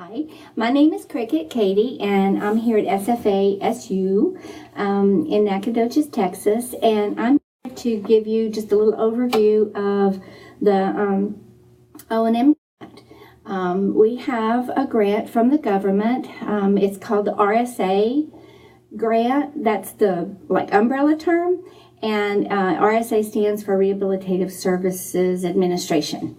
Hi, my name is Cricket Katie, and I'm here at SFA SU in Nacogdoches, Texas, and I'm here to give you just a little overview of the O&M grant. We have a grant from the government. It's called the RSA grant. That's the umbrella term, and RSA stands for Rehabilitative Services Administration.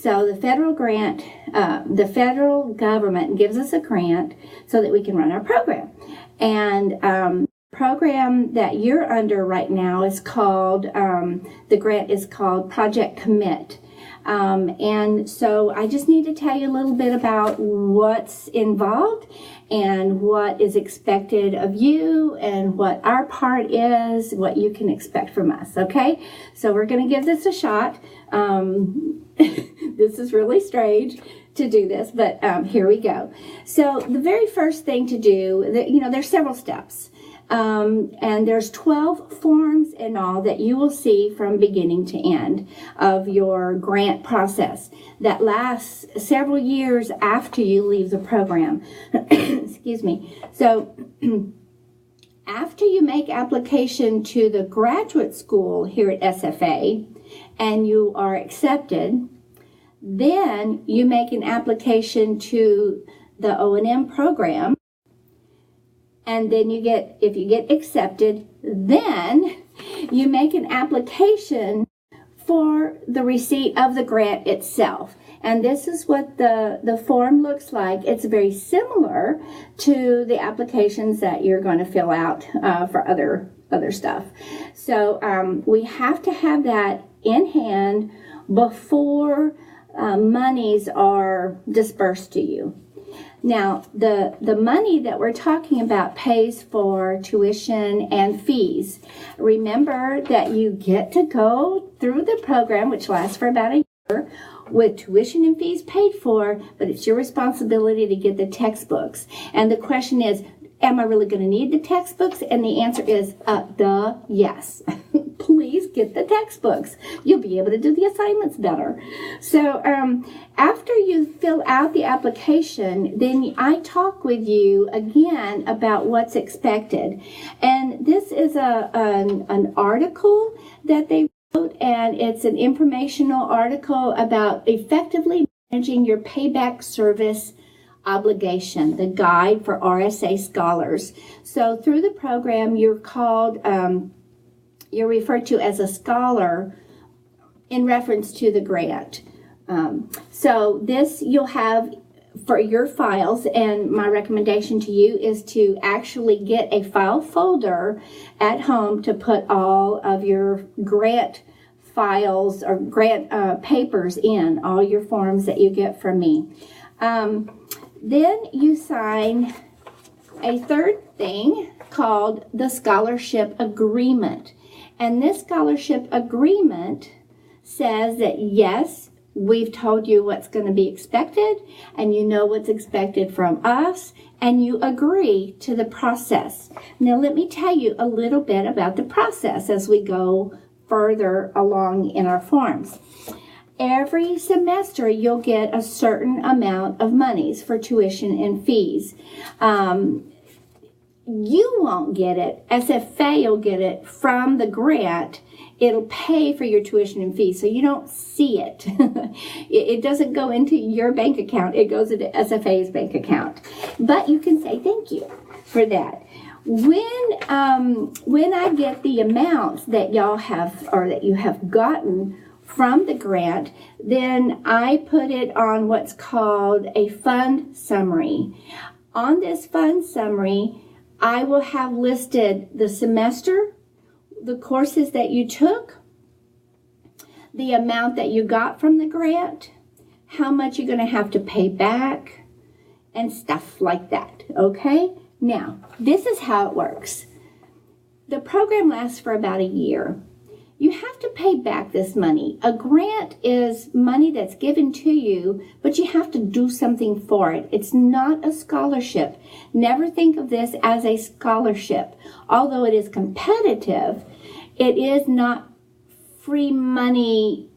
So the federal grant, the federal government gives us a grant so that we can run our program. And the program that you're under right now is called, the grant is called Project Commit. And so I just need to tell you a little bit about what's involved and what is expected of you and what our part is, what you can expect from us, okay? So we're going to give this a shot. This is really strange to do this, but here we go. So the very first thing to do, there's several steps. And there's 12 forms in all that you will see from beginning to end of your grant process that lasts several years after you leave the program. Excuse me. So after you make application to the graduate school here at SFA and you are accepted, then you make an application to the O&M program. And then if you get accepted, then you make an application for the receipt of the grant itself. And this is what the form looks like. It's very similar to the applications that you're going to fill out for other stuff. So we have to have that in hand before monies are dispersed to you. Now, the money that we're talking about pays for tuition and fees. Remember that you get to go through the program, which lasts for about a year, with tuition and fees paid for, but it's your responsibility to get the textbooks. And the question is, am I really going to need the textbooks? And the answer is, yes. Please get the textbooks. You'll be able to do the assignments better. So after you fill out the application, then I talk with you again about what's expected. And this is an article that they wrote, and it's an informational article about effectively managing your payback service obligation, the guide for RSA scholars. So through the program, you're referred to as a scholar in reference to the grant. So this you'll have for your files, and my recommendation to you is to actually get a file folder at home to put all of your grant files or grant papers in, all your forms that you get from me. Then you sign a third thing called the scholarship agreement. And this scholarship agreement says that, yes, we've told you what's going to be expected, and you know what's expected from us, and you agree to the process. Now, let me tell you a little bit about the process as we go further along in our forms. Every semester, you'll get a certain amount of monies for tuition and fees. You won't get it. SFA will get it from the grant. It'll pay for your tuition and fees, so you don't see it. It doesn't go into your bank account. It goes into SFA's bank account. But you can say thank you for that. When I get the amounts that y'all have or that you have gotten from the grant, then I put it on what's called a fund summary. On this fund summary, I will have listed the semester, the courses that you took, the amount that you got from the grant, how much you're going to have to pay back, and stuff like that, okay? Now, this is how it works. The program lasts for about a year. You have to pay back this money. A grant is money that's given to you, but you have to do something for it. It's not a scholarship. Never think of this as a scholarship. Although it is competitive, it is not free money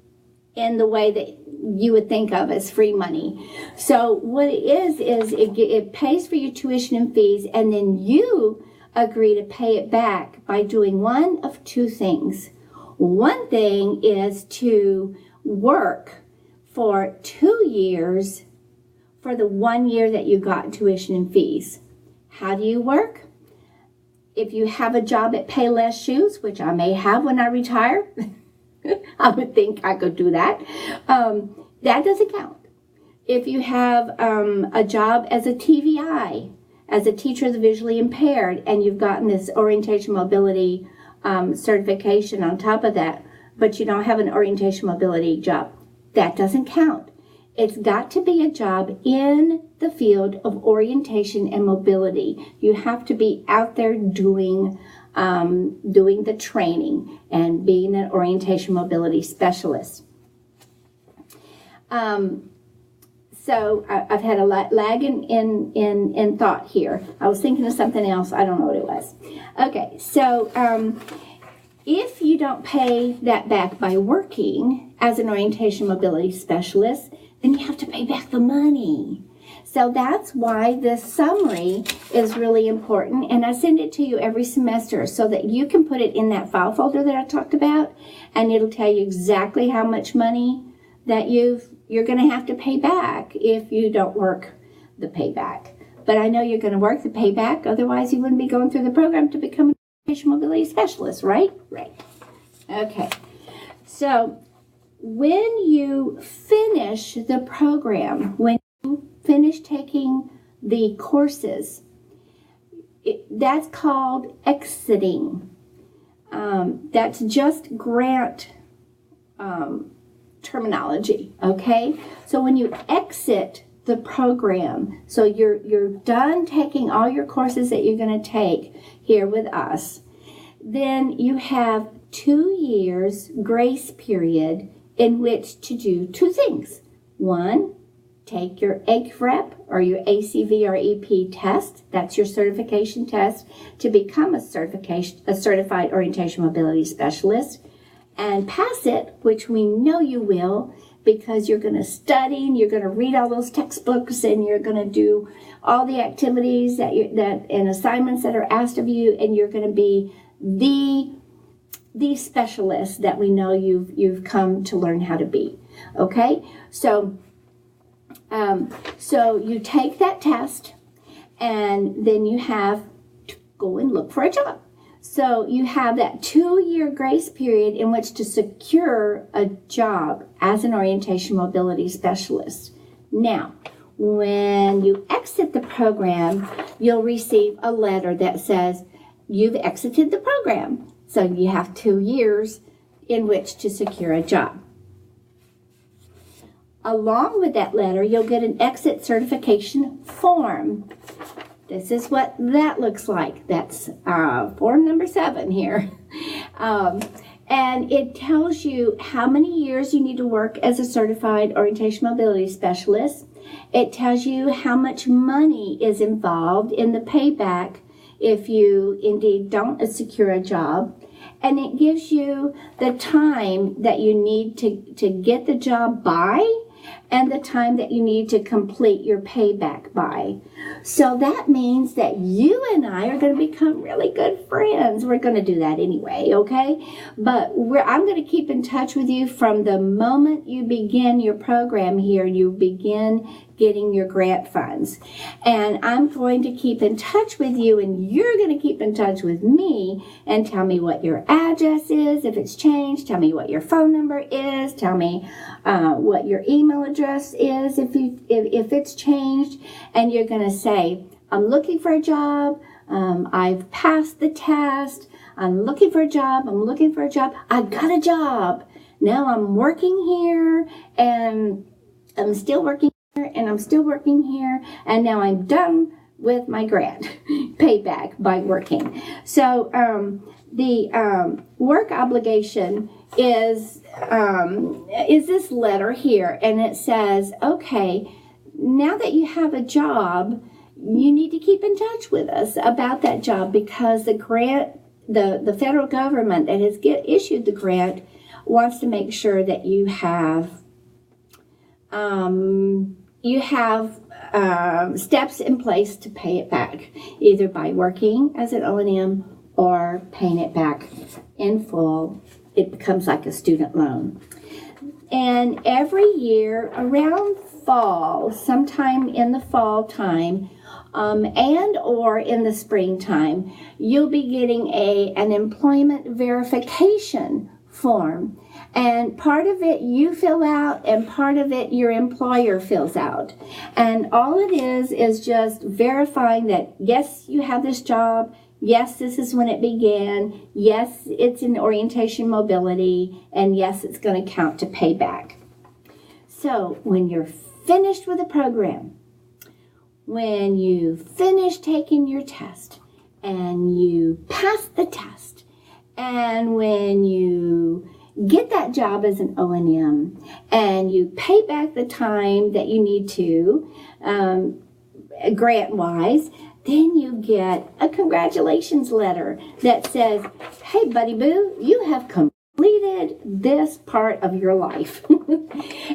in the way that you would think of as free money. So what it is it pays for your tuition and fees, and then you agree to pay it back by doing one of two things. One thing is to work for 2 years for the 1 year that you got tuition and fees. How do you work? If you have a job at Payless Shoes, which I may have when I retire, I would think I could do that. That doesn't count. If you have a job as a TVI, as a teacher of the visually impaired, and you've gotten this orientation mobility certification on top of that, but you don't have an orientation mobility job, that doesn't count. It's got to be a job in the field of orientation and mobility. You have to be out there doing the training and being an orientation mobility specialist. So I've had a lag in thought here. I was thinking of something else. I don't know what it was. Okay, so if you don't pay that back by working as an orientation mobility specialist, then you have to pay back the money. So that's why this summary is really important, and I send it to you every semester so that you can put it in that file folder that I talked about, and it'll tell you exactly how much money that you're going to have to pay back if you don't work the payback. But I know you're going to work the payback, otherwise you wouldn't be going through the program to become an orientation mobility specialist, right? Right. Okay. So when you finish the program, when you finish taking the courses, that's called exiting. That's just grant terminology, okay? So when you exit the program, so you're done taking all your courses that you're going to take here with us, then you have 2 years grace period in which to do two things. One, take your ACREP or your ACVREP test. That's your certification test to become a certified orientation mobility specialist, and pass it, which we know you will, because you're going to study and you're going to read all those textbooks and you're going to do all the activities and assignments that are asked of you, and you're going to be the specialist that we know you've come to learn how to be. Okay, so you take that test, and then you have to go and look for a job. So you have that 2-year grace period in which to secure a job as an orientation mobility specialist. Now, when you exit the program, you'll receive a letter that says you've exited the program. So you have 2 years in which to secure a job. Along with that letter, you'll get an exit certification form. This is what that looks like. That's form number 7 here. And it tells you how many years you need to work as a certified orientation mobility specialist. It tells you how much money is involved in the payback if you indeed don't secure a job. And it gives you the time that you need to get the job by, and the time that you need to complete your payback by. So that means that you and I are going to become really good friends. We're going to do that anyway, okay? But I'm going to keep in touch with you from the moment you begin your program here. You begin getting your grant funds. And I'm going to keep in touch with you, and you're going to keep in touch with me and tell me what your address is, if it's changed. Tell me what your phone number is. Tell me what your email address is if it's changed. And you're going to say, I'm looking for a job. I've passed the test. I'm looking for a job. I'm looking for a job. I got a job. Now I'm working here, and I'm still working here, and I'm still working here, and now I'm done with my grant payback by working. So the work obligation is this letter here, and it says, okay, now that you have a job, you need to keep in touch with us about that job, because the grant, the federal government that has issued the grant wants to make sure that you have you have steps in place to pay it back, either by working as an O&M or paying it back in full. It becomes like a student loan. And every year around fall, sometime in the fall time, and or in the springtime, you'll be getting an employment verification form. And part of it you fill out, and part of it your employer fills out. And all it is just verifying that, yes, you have this job. Yes, this is when it began. Yes, it's in orientation mobility. And yes, it's going to count to payback. So when you're finished with the program, when you finish taking your test and you pass the test, and when you get that job as an O&M and you pay back the time that you need to, grant-wise, then you get a congratulations letter that says, hey, buddy boo, you have completed this part of your life.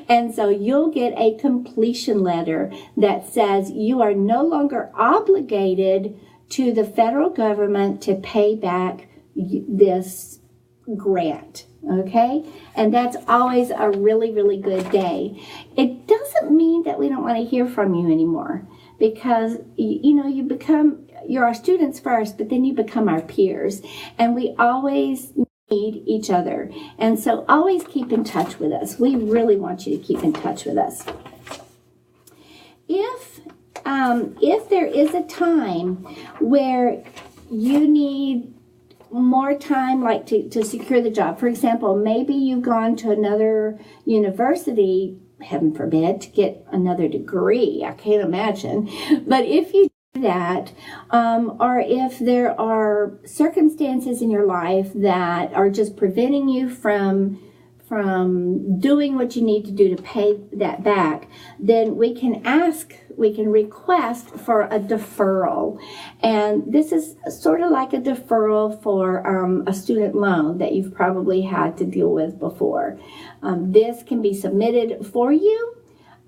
And so you'll get a completion letter that says you are no longer obligated to the federal government to pay back this grant. Okay? And that's always a really, really good day. It doesn't mean that we don't want to hear from you anymore, because, you're our students first, but then you become our peers. And we always need each other. And so always keep in touch with us. We really want you to keep in touch with us. If there is a time where you need more time, like to secure the job, for example, maybe you've gone to another university, heaven forbid, to get another degree. I can't imagine. But if you do that, or if there are circumstances in your life that are just preventing you from doing what you need to do to pay that back, then we can request for a deferral. And this is sort of like a deferral for a student loan that you've probably had to deal with before. This can be submitted for you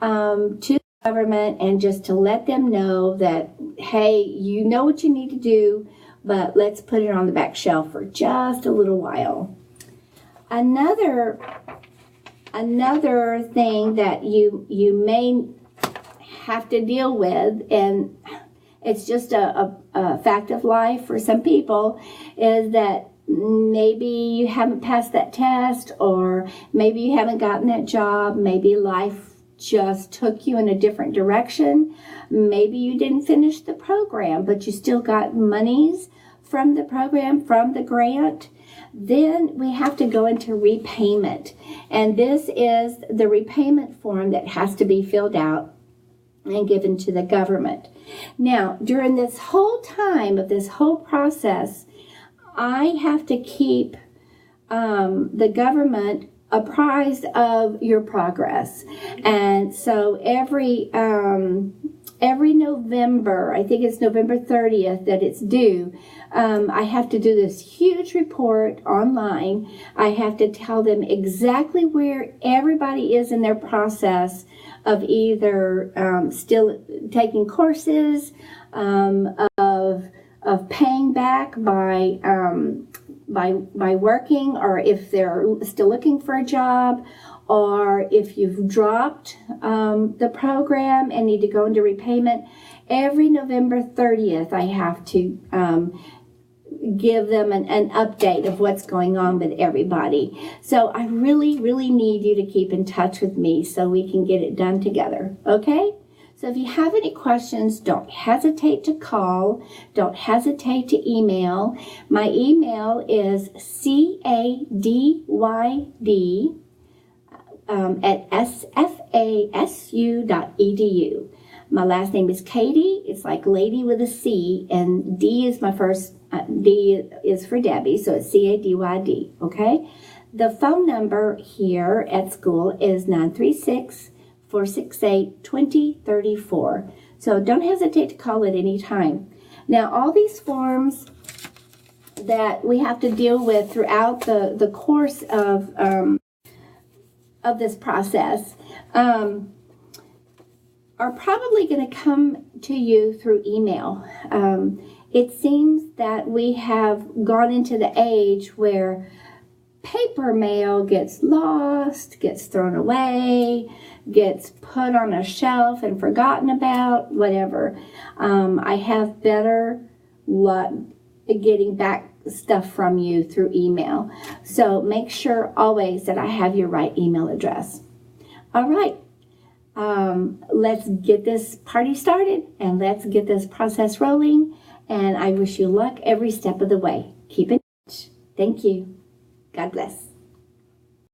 to the government, and just to let them know that, hey, you know what you need to do, but let's put it on the back shelf for just a little while. Another thing that you may have to deal with, and it's just a fact of life for some people, is that maybe you haven't passed that test, or maybe you haven't gotten that job. Maybe life just took you in a different direction. Maybe you didn't finish the program, but you still got monies from the program, from the grant. Then we have to go into repayment. And this is the repayment form that has to be filled out and given to the government. Now, during this whole time of this whole process, I have to keep the government apprised of your progress. And so every November, I think it's November 30th that it's due, I have to do this huge report online. I have to tell them exactly where everybody is in their process of either still taking courses, of paying back by working, or if they're still looking for a job, or if you've dropped the program and need to go into repayment. Every November 30th, I have to give them an update of what's going on with everybody. So I really, really need you to keep in touch with me so we can get it done together, okay? So if you have any questions, don't hesitate to call. Don't hesitate to email. My email is CADYD at sfasu.edu. My last name is Katie. It's like lady with a C, and D is my first, D is for Debbie, so it's CADYD, okay? The phone number here at school is 936-468-2034. So don't hesitate to call at any time. Now, all these forms that we have to deal with throughout the course of this process, are probably going to come to you through email. It seems that we have gone into the age where paper mail gets lost, gets thrown away, gets put on a shelf and forgotten about, whatever. I have better luck getting back stuff from you through email. So make sure always that I have your right email address. All right. Let's get this party started and let's get this process rolling. And I wish you luck every step of the way. Keep in touch. Thank you. God bless.